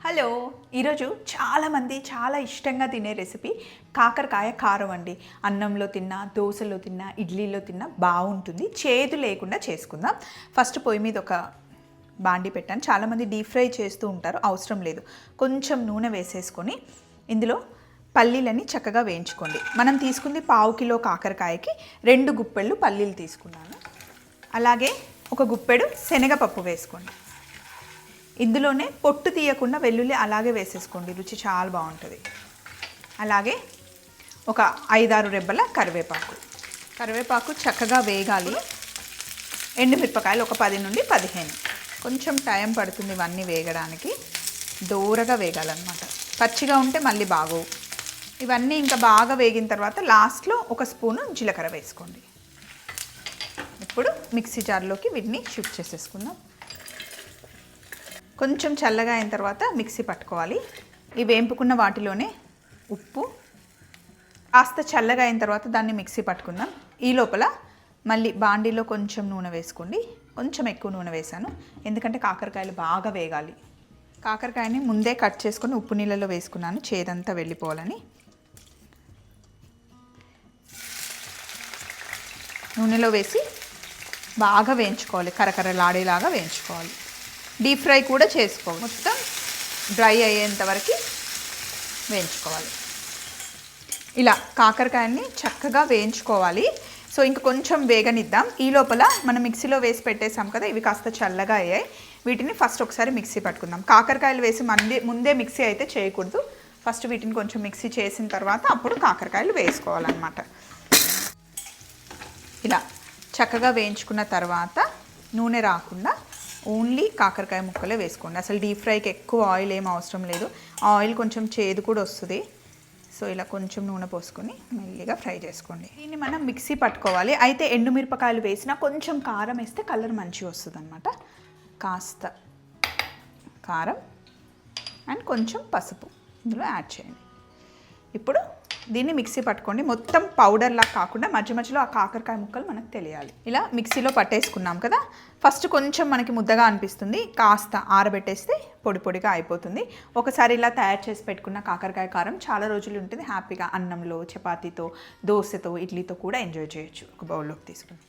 Hello ఈరోజు చాలామంది చాలా ఇష్టంగా తినే రెసిపీ కాకరకాయ కారం అండి. అన్నంలో తిన్నా, దోశలో తిన్నా, ఇడ్లీలో తిన్నా బాగుంటుంది. చేదు లేకుండా చేసుకుందాం. ఫస్ట్ పొయ్యి మీద ఒక బాండి పెట్టాను. చాలామంది డీప్ ఫ్రై చేస్తూ ఉంటారు, అవసరం లేదు. కొంచెం నూనె వేసేసుకొని ఇందులో పల్లీలని చక్కగా వేయించుకోండి. మనం తీసుకుంది 1/2 కిలో కాకరకాయకి 2 గుప్పెళ్ళు పల్లీలు తీసుకున్నాను. అలాగే ఒక గుప్పెడు శనగపప్పు వేసుకోండి. ఇందులోనే పొట్టు తీయకుండా వెల్లుల్లి అలాగే వేసేసుకోండి, రుచి చాలా బాగుంటుంది. అలాగే ఒక 5-6 రెబ్బల కరివేపాకు చక్కగా వేగాలి. ఎండుమిరపకాయలు ఒక 10 నుండి 15. కొంచెం టైం పడుతుంది ఇవన్నీ వేగడానికి, దూరగా వేగాలన్నమాట. పచ్చిగా ఉంటే మళ్ళీ బాగోవు. ఇవన్నీ ఇంకా బాగా వేగిన తర్వాత లాస్ట్లో ఒక స్పూను జీలకర్ర వేసుకోండి. ఇప్పుడు మిక్సీ జార్లోకి వీటిని షిఫ్ట్ చేసేసుకుందాం. కొంచెం చల్లగా అయిన తర్వాత మిక్సీ పట్టుకోవాలి. ఈ వేంపుకున్న వాటిలోనే ఉప్పు, కాస్త చల్లగా అయిన తర్వాత దాన్ని మిక్సీ పట్టుకుందాం. ఈ లోపల మళ్ళీ బాండీలో కొంచెం నూనె వేసుకోండి. కొంచెం ఎక్కువ నూనె వేసాను, ఎందుకంటే కాకరకాయలు బాగా వేగాలి. కాకరకాయని ముందే కట్ చేసుకొని ఉప్పు నీళ్ళలో వేసుకున్నాను, చేదంతా వెళ్ళిపోవాలని. నూనెలో వేసి బాగా వేయించుకోవాలి, కరకరలాడేలాగా వేయించుకోవాలి. డీప్ ఫ్రై కూడా చేసుకోవాలి. మొత్తం డ్రై అయ్యేంత వరకు వేయించుకోవాలి. ఇలా కాకరకాయని చక్కగా వేయించుకోవాలి. సో ఇంక కొంచెం వేగనిద్దాం. ఈ లోపల మనం మిక్సీలో వేసి పెట్టేసాం కదా, ఇవి కాస్త చల్లగా అయ్యాయి. వీటిని ఫస్ట్ ఒకసారి మిక్సీ పట్టుకుందాం. కాకరకాయలు వేసి ముందే మిక్సీ అయితే చేయకూడదు. ఫస్ట్ వీటిని కొంచెం మిక్సీ చేసిన తర్వాత అప్పుడు కాకరకాయలు వేసుకోవాలన్నమాట. ఇలా చక్కగా వేయించుకున్న తర్వాత నూనె రాకుండా ఓన్లీ కాకరకాయ ముక్కలే వేసుకోండి. అసలు డీప్ ఫ్రైకి ఎక్కువ ఆయిల్ ఏం అవసరం లేదు. ఆయిల్ కొంచెం చేదు కూడా వస్తుంది. సో ఇలా కొంచెం నూనె పోసుకొని మెల్లిగా ఫ్రై చేసుకోండి. దీన్ని మనం మిక్సీ పట్టుకోవాలి. అయితే ఎండుమిరపకాయలు వేసినా కొంచెం కారం వేస్తే కలర్ మంచిగా వస్తుంది అన్నమాట. కాస్త కారం అండ్ కొంచెం పసుపు ఇందులో యాడ్ చేయండి. ఇప్పుడు దీన్ని మిక్సీ పట్టుకోండి. మొత్తం పౌడర్లా కాకుండా మధ్య మధ్యలో ఆ కాకరకాయ ముక్కలు మనకు తెలియాలి. ఇలా మిక్సీలో పట్టేసుకున్నాం కదా, ఫస్ట్ కొంచెం మనకి ముద్దగా అనిపిస్తుంది. కాస్త ఆరబెట్టేస్తే పొడి పొడిగా అయిపోతుంది. ఒకసారి ఇలా తయారు చేసి పెట్టుకున్న కాకరకాయ కారం చాలా రోజులు ఉంటుంది. హ్యాపీగా అన్నంలో, చపాతీతో, దోశతో, ఇడ్లీతో కూడా ఎంజాయ్ చేయొచ్చు. ఒక బౌల్లోకి తీసుకుని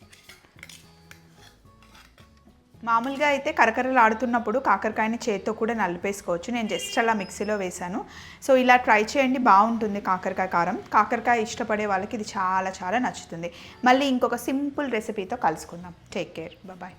మామూలుగా అయితే కరకరలు ఆడుతున్నప్పుడు కాకరకాయని చేతితో కూడా నలిపేసుకోవచ్చు. నేను జస్ట్ అలా మిక్సీలో వేశాను. సో ఇలా ట్రై చేయండి, బాగుంటుంది కాకరకాయ కారం. కాకరకాయ ఇష్టపడే వాళ్ళకి ఇది చాలా చాలా నచ్చుతుంది. మళ్ళీ ఇంకొక సింపుల్ రెసిపీతో కలుసుకుందాం. Take care, bye.